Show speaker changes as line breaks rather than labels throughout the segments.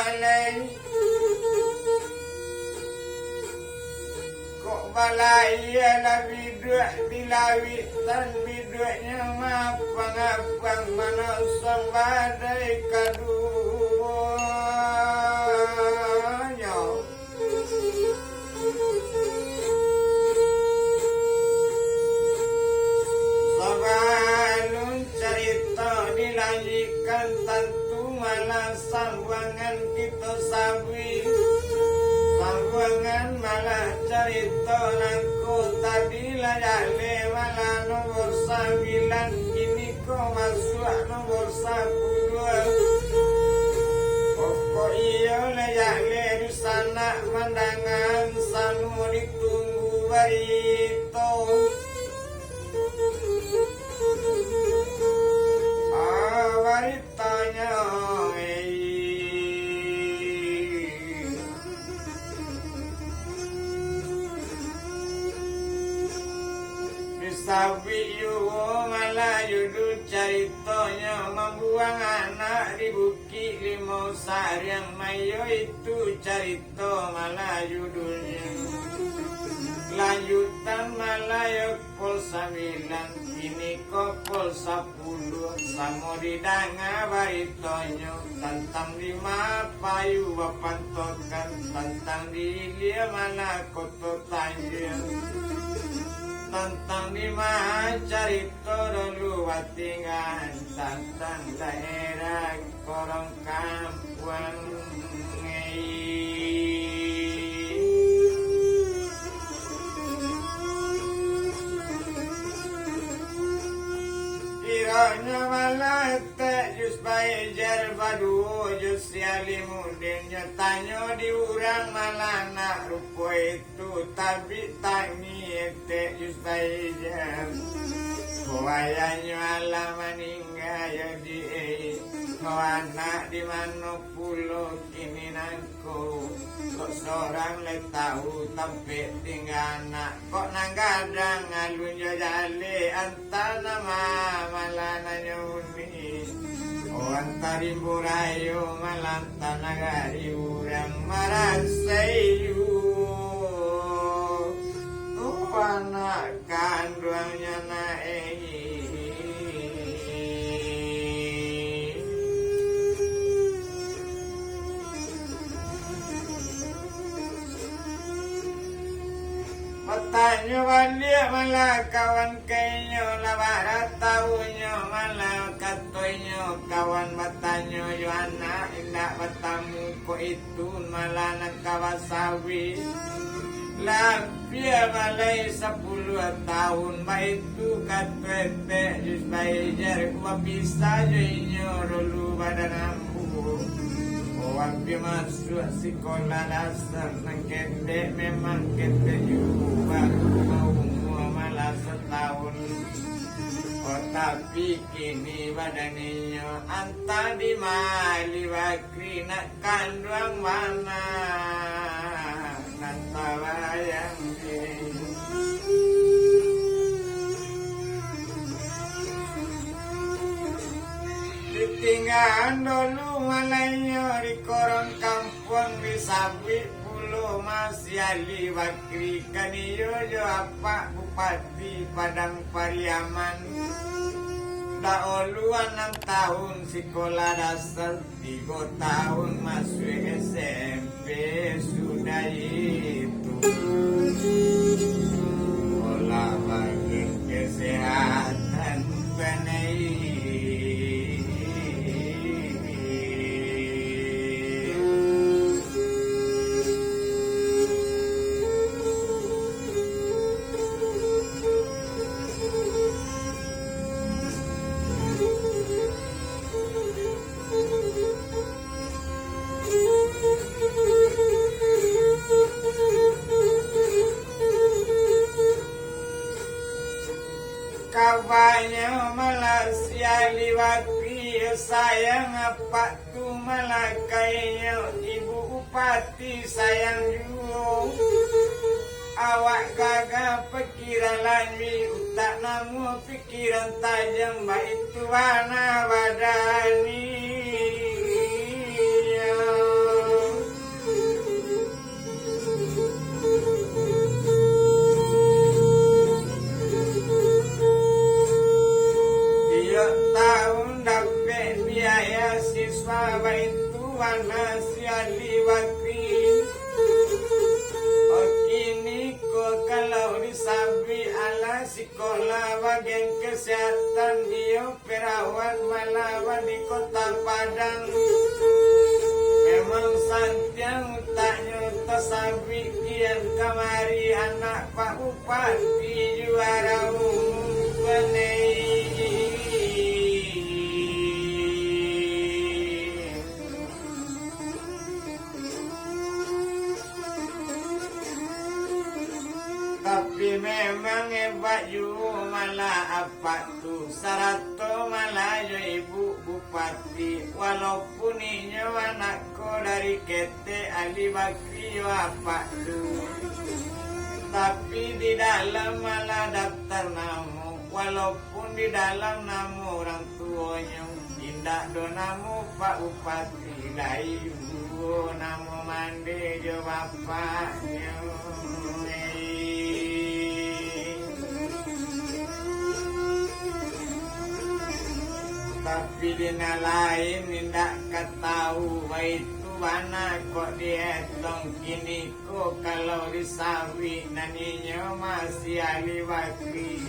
malay kok balaya lah biduk dilawitan biduknya mapang-apang mana usang badai kadunya sabalun cerita dilanjikan tentu malah sambuangan kita sabi sambuangan malah cerita nangku tadi layale malah nomor 9 kini kau masuk nomor 10 pokok iya layale di sana mandangan sanu ditunggu barito baritanya sabi yuwo malah judul ceritanya membuang anak di Bukit Limau Sariang Mayo itu cerita malah judulnya lanjutan malah ya pol 9 ini kok pol 10 samo didanga baritonyo tentang 5 payu bapantokan tentang dilia malah koto tanjir tentang di mana cerita dulu watingan tentang daerah korong kampung kiranya malah tak jus bajar badu jus sialimudin nyatanya diurang malah nak rupo itu tapi tangi tak jus bajar kuayanya alam meninggal ya di anak di mana pulau kini nangku kok seorang le tahu tapi tinggal anak kok nanggadang alun jale antar nama malana nyuni oh antari burayo malanta nagari urang marasayu oh anak kandungnya naik matanya balik malah kawan kainyo labarat tahunya malah katoinyo kawan matanya yo anak indak batamu ko itu malah nak kawasawi lapia malai 10 tahun baitu katwete jus bajar ku bisa joinyo rolu badan ambu wapi masuk sekolah dasar nang kete memang kete juga mau malah setahun oh tapi kini badannya anta di mali wakri nak kandung mana nantala yang ditinggal dulu malayo di korong kampung di sabi pulau masih ali wakri kaniyo jo apa bupati Padang Pariaman daulu 6 tahun sekolah dasar 3 tahun masuk SMP sudah itu olah bagi kesehatan benai kawannya malah siali wakri sayang apa tu malah kayaknya ibu upati sayang juga awak gagah pikiran lanwi utak namu pikiran tajam baik tu wana badani wana siali wakri kini ko kalau disabi ala sekolah bagian kesehatan dia perawat malawan di kota Padang memang santiang taknya tasabi kian kamari anak Pak Bupati juara umum penei tapi memang hebat you malah apa tuh sarato malah yo ibu bupati walaupun inyo anakku dari kete Ali Bakri yo apa tuh tapi di dalam malah daftar namu walaupun di dalam namu orang tuanya tindak do namu Pak Bupati lai ibu namu mandi jo bapaknya tapi dina lain tidak ketahu itu mana kok dihitung kini kok kalau disawi naninya masih ahli wakri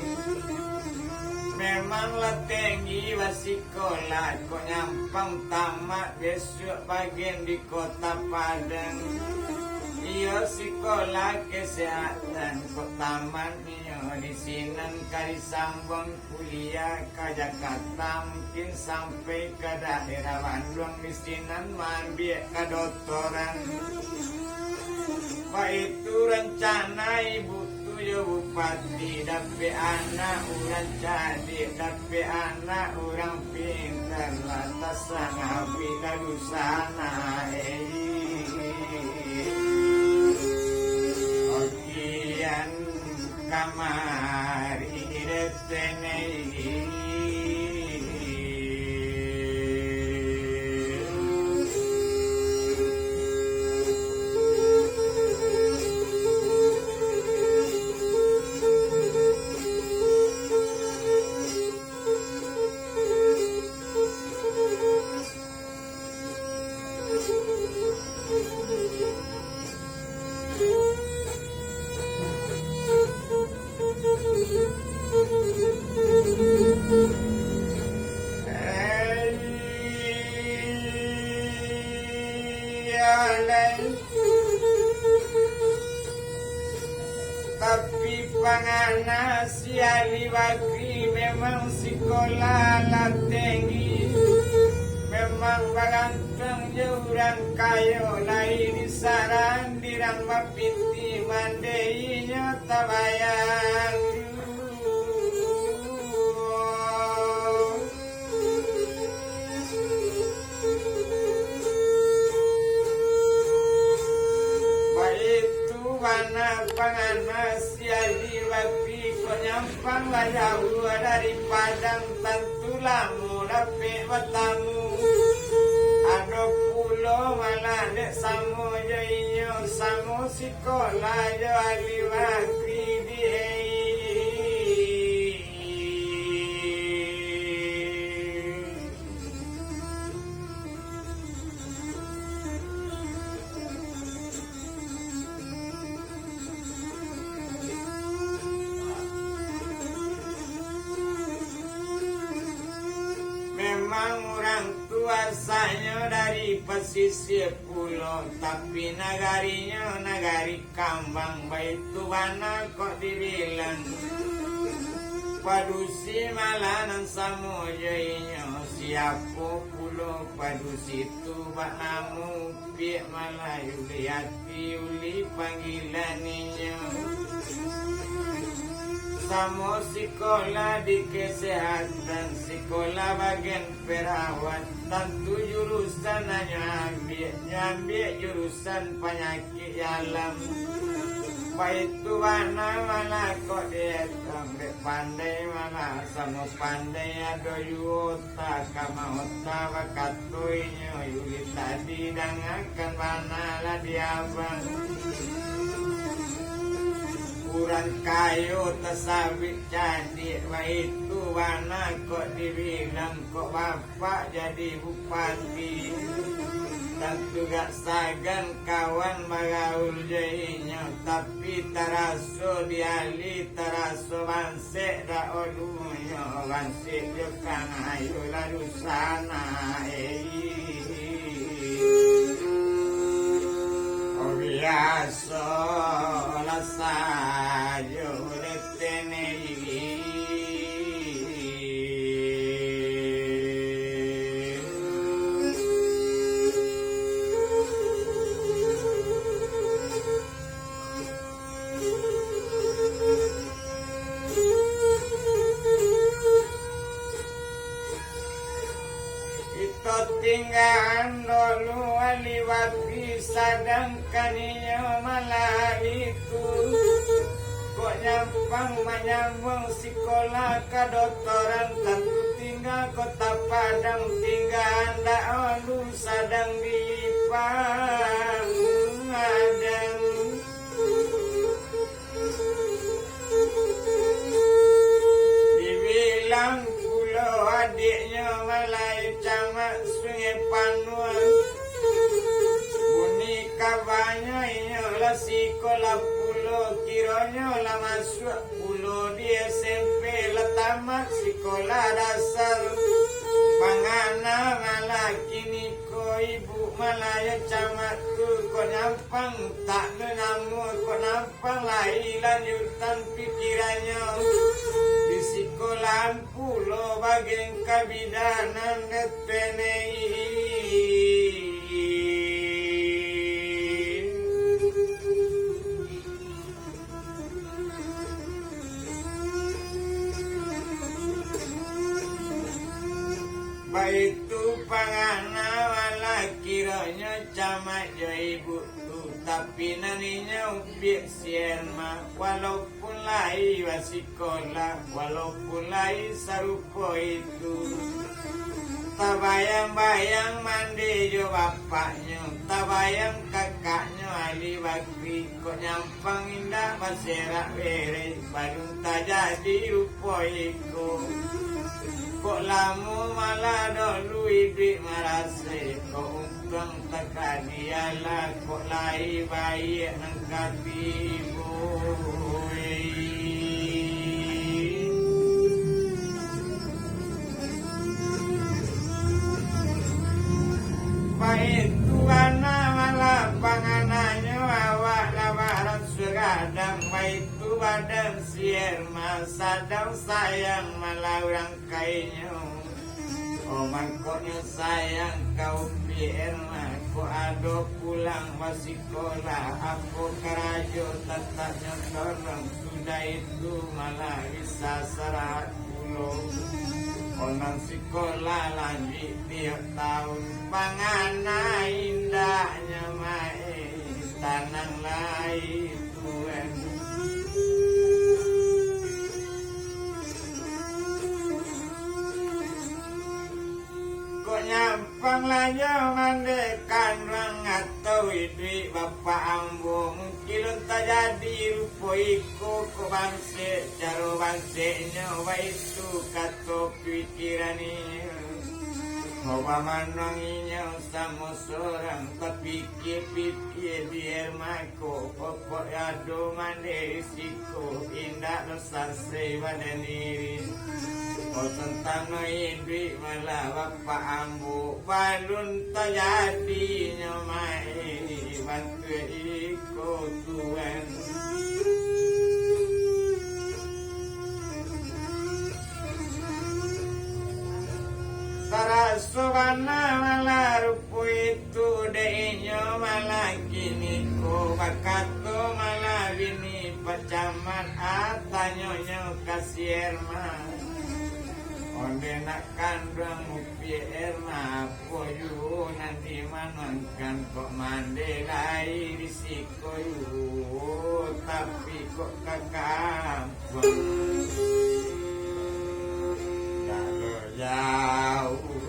memang tinggi wasikola kok nyampang tamat besok bagian di kota Padang iyo sekolah kesehatan kok tamat di sinan kali sambung kuliah ke Jakarta mungkin sampai ke daerah Bandung di sinan mambil ke doktoran Pak itu rencana ibu tuh bupati dapat anak orang jadi dapat anak orang pintar lantas ngawi lalu sana okian kamari retenei tapi pangana si Ali Bakri memang sekolah lah tinggi memang baganteng jauran kayo lain di saran dirang mapiti mandeinya tabayang wana panganas ya liwati ko nyampang layaw dari Padang tantulamu dapat watamu ado pulo malade samo yo inyo samo sikola yo aliwati di memang orang tua saya dari pesisir pulau tapi nagarinya nagari kambang baik tuana kok dibilang padusi malanan samojoinyo siapo pulau padusi tu bak namu piak malayu liati uli panggilaninyo samo sekolah di kesehatan sekolah bagian perawat tentu jurusan hanya ambil jurusan penyakit alam baik tu mana kok dia sampai pandai mana samo pandai ada yuta kama otta wakatuinya yuli tadi dangakan mana lah dia bang kurang kayu tersabit jadi itu warna kok dibilang kok bapak jadi bupati tentu gak sagan kawan bagaul jainya tapi taraso diali taraso bansek da olunya bansek jokang ayu lalu sana biasa lasayo detenei tinggalan dulu aliwati sadangkan iyo malah itu kok nyampang menyambung sekolah ke doktoran tentu tinggal kota Padang tinggal anda olu sadang di Pangadang dibilang pulau adiknya malah camat Sungai Panuan bunyi kabarnya inyolah sekolah pulau kiranya lah masuk pulau di SMP lah tamat sekolah dasar pangana malah kini ko ibu malah ya camat tu ko nyampang tak menamu ko nampang lahi lanjutan pikirannya di sekolah pulau bagian kabidanan detenei itu pangana wala kiranya camat jo ibu tu tapi naninya ubiak sierma walaupun lai wasikola walaupun lai sarupo itu tabayang-bayang mandi jo bapaknya tabayang kakaknya Ali Bakri kok nyampang indah baserak bere badung tak jadi rupo iku kok lamu malah dolu ibrik marase kok umpang takadialah kok lai bayi angkatibu baik tuana malah panganannya awak labaran suradang baik tu badan sier masadang sayang malah orang kainya oh mangkoknya sayang kau biar aku ado pulang wasikola aku kerajo tatanya dorong sudah itu malah bisa serat pulau orang sekolah lanjut tiap tahun pangana indahnya mai tanang lai tuan kok nyampang laja mandekan rang atau idri bapak ambo mungkin tak jadi rupo iko ko bangse caro bangsenya wa itu kato pikirannya bawa mananginya sama seorang tapi pikir biar mako pokok ado mande risiko indah selesai badan diri oh tentang idri malah bapak ambo balun tak jadi nyamai bantu iko tuan Saraswana malah rupu itu deinyo malah kini ko bakato malah bini pacaman atanyo kasier mah onde nak kandang upier mah poyu nanti manangkan kok mande lai risiko yu tapi kok kakampung jauh